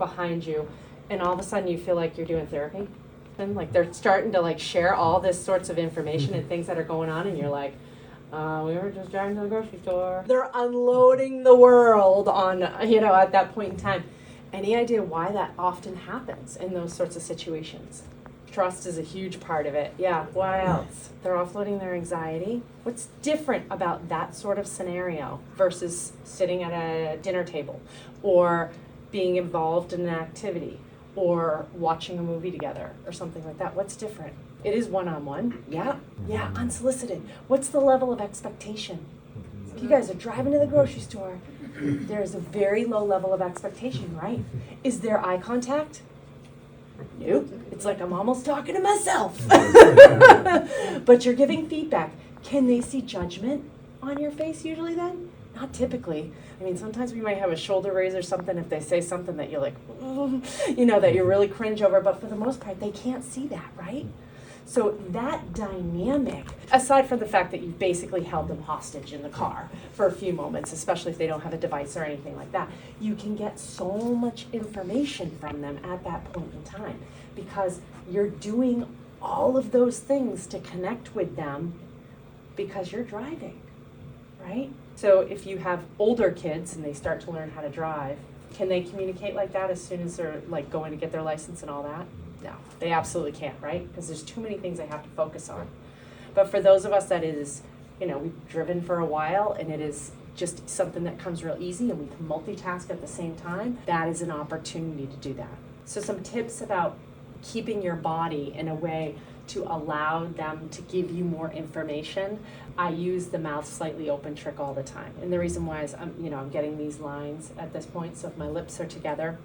behind you, and all of a sudden you feel like you're doing therapy. And like they're starting to like share all this sorts of information and things that are going on, and you're like, we were just driving to the grocery store. They're unloading the world on, at that point in time. Any idea why that often happens in those sorts of situations? Trust is a huge part of it. Yeah, why else? They're offloading their anxiety. What's different about that sort of scenario versus sitting at a dinner table or being involved in an activity or watching a movie together or something like that? What's different? It is one-on-one. Yeah, unsolicited. What's the level of expectation? If you guys are driving to the grocery store, there's a very low level of expectation, right? Is there eye contact? Nope. It's like I'm almost talking to myself. But you're giving feedback. Can they see judgment on your face usually then? Not typically. I mean, sometimes we might have a shoulder raise or something if they say something that you're like, that you really cringe over. But for the most part, they can't see that, right? So that dynamic, aside from the fact that you basically held them hostage in the car for a few moments, especially if they don't have a device or anything like that, you can get so much information from them at that point in time because you're doing all of those things to connect with them because you're driving, right? So if you have older kids and they start to learn how to drive, can they communicate like that as soon as they're like going to get their license and all that? No, they absolutely can't, right? Because there's too many things they have to focus on. But for those of us that is, we've driven for a while and it is just something that comes real easy and we can multitask at the same time, that is an opportunity to do that. So some tips about keeping your body in a way to allow them to give you more information. I use the mouth slightly open trick all the time. And the reason why is I'm getting these lines at this point. So if my lips are together,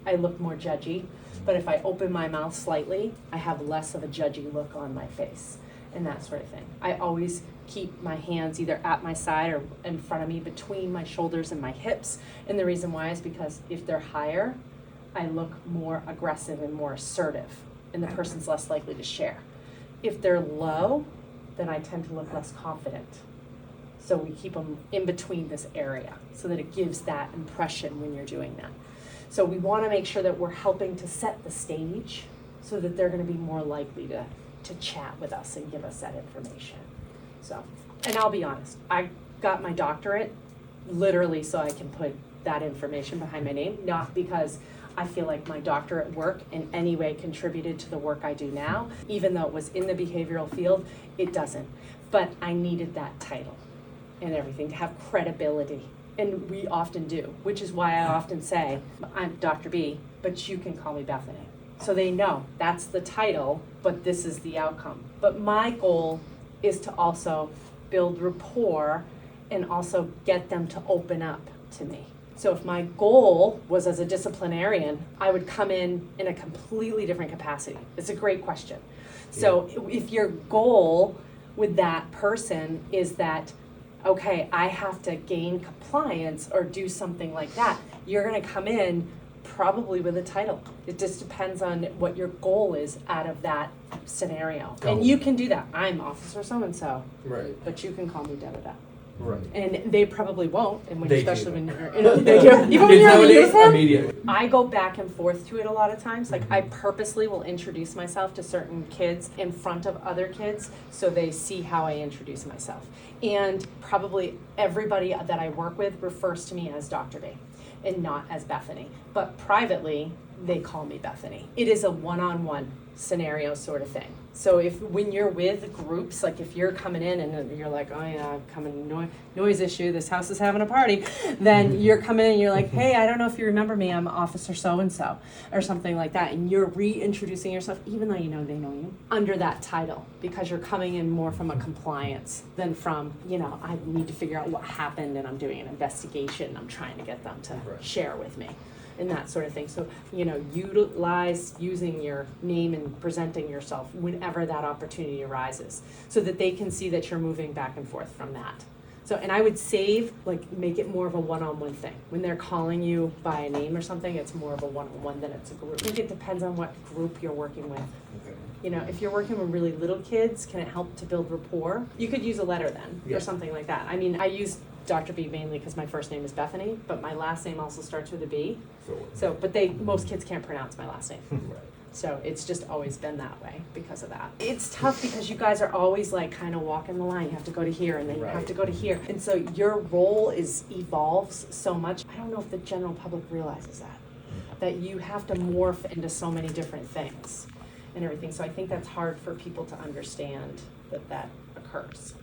I look more judgy. But if I open my mouth slightly, I have less of a judgy look on my face and that sort of thing. I always keep my hands either at my side or in front of me between my shoulders and my hips. And the reason why is because if they're higher, I look more aggressive and more assertive, and the person's less likely to share. If they're low, then I tend to look less confident. So we keep them in between this area so that it gives that impression when you're doing that. So we want to make sure that we're helping to set the stage so that they're going to be more likely to chat with us and give us that information. So, and I'll be honest, I got my doctorate literally so I can put that information behind my name, not because I feel like my doctorate work in any way contributed to the work I do now. Even though it was in the behavioral field, it doesn't. But I needed that title and everything to have credibility. And we often do, which is why I often say, I'm Dr. B, but you can call me Bethany. So they know that's the title, but this is the outcome. But my goal is to also build rapport and also get them to open up to me. So if my goal was as a disciplinarian, I would come in a completely different capacity. It's a great question. So if your goal with that person is that, okay, I have to gain compliance or do something like that, you're going to come in probably with a title. It just depends on what your goal is out of that scenario. And you can do that. I'm Officer so-and-so. Right. But you can call me da-da-da. Right. And they probably won't. And when, they especially do. when you're they do. Even when you're in uniform. Immediately. I go back and forth to it a lot of times. Like I purposely will introduce myself to certain kids in front of other kids so they see how I introduce myself. And probably everybody that I work with refers to me as Dr. B and not as Bethany. But privately, they call me Bethany. It is a one-on-one scenario sort of thing. So when you're with groups, like if you're coming in and you're like, oh yeah, I'm coming, noise issue, this house is having a party, then you're coming in and you're like, hey, I don't know if you remember me, I'm Officer so-and-so, or something like that. And you're reintroducing yourself, even though you know they know you, under that title, because you're coming in more from a compliance than from, I need to figure out what happened and I'm doing an investigation. I'm trying to get them to share with me. And that sort of thing. So, utilize using your name and presenting yourself whenever that opportunity arises so that they can see that you're moving back and forth from that. So, and I would make it more of a one-on-one thing. When they're calling you by a name or something, it's more of a one-on-one than it's a group. I think it depends on what group you're working with. Okay. If you're working with really little kids, can it help to build rapport? You could use a letter then or something like that. I mean, I use Dr. B mainly because my first name is Bethany, but my last name also starts with a B. So, But most kids can't pronounce my last name. right. So it's just always been that way because of that. It's tough because you guys are always like kind of walking the line. You have to go to here and then you have to go to here. And so your role evolves so much. I don't know if the general public realizes that you have to morph into so many different things and everything. So I think that's hard for people to understand that occurs.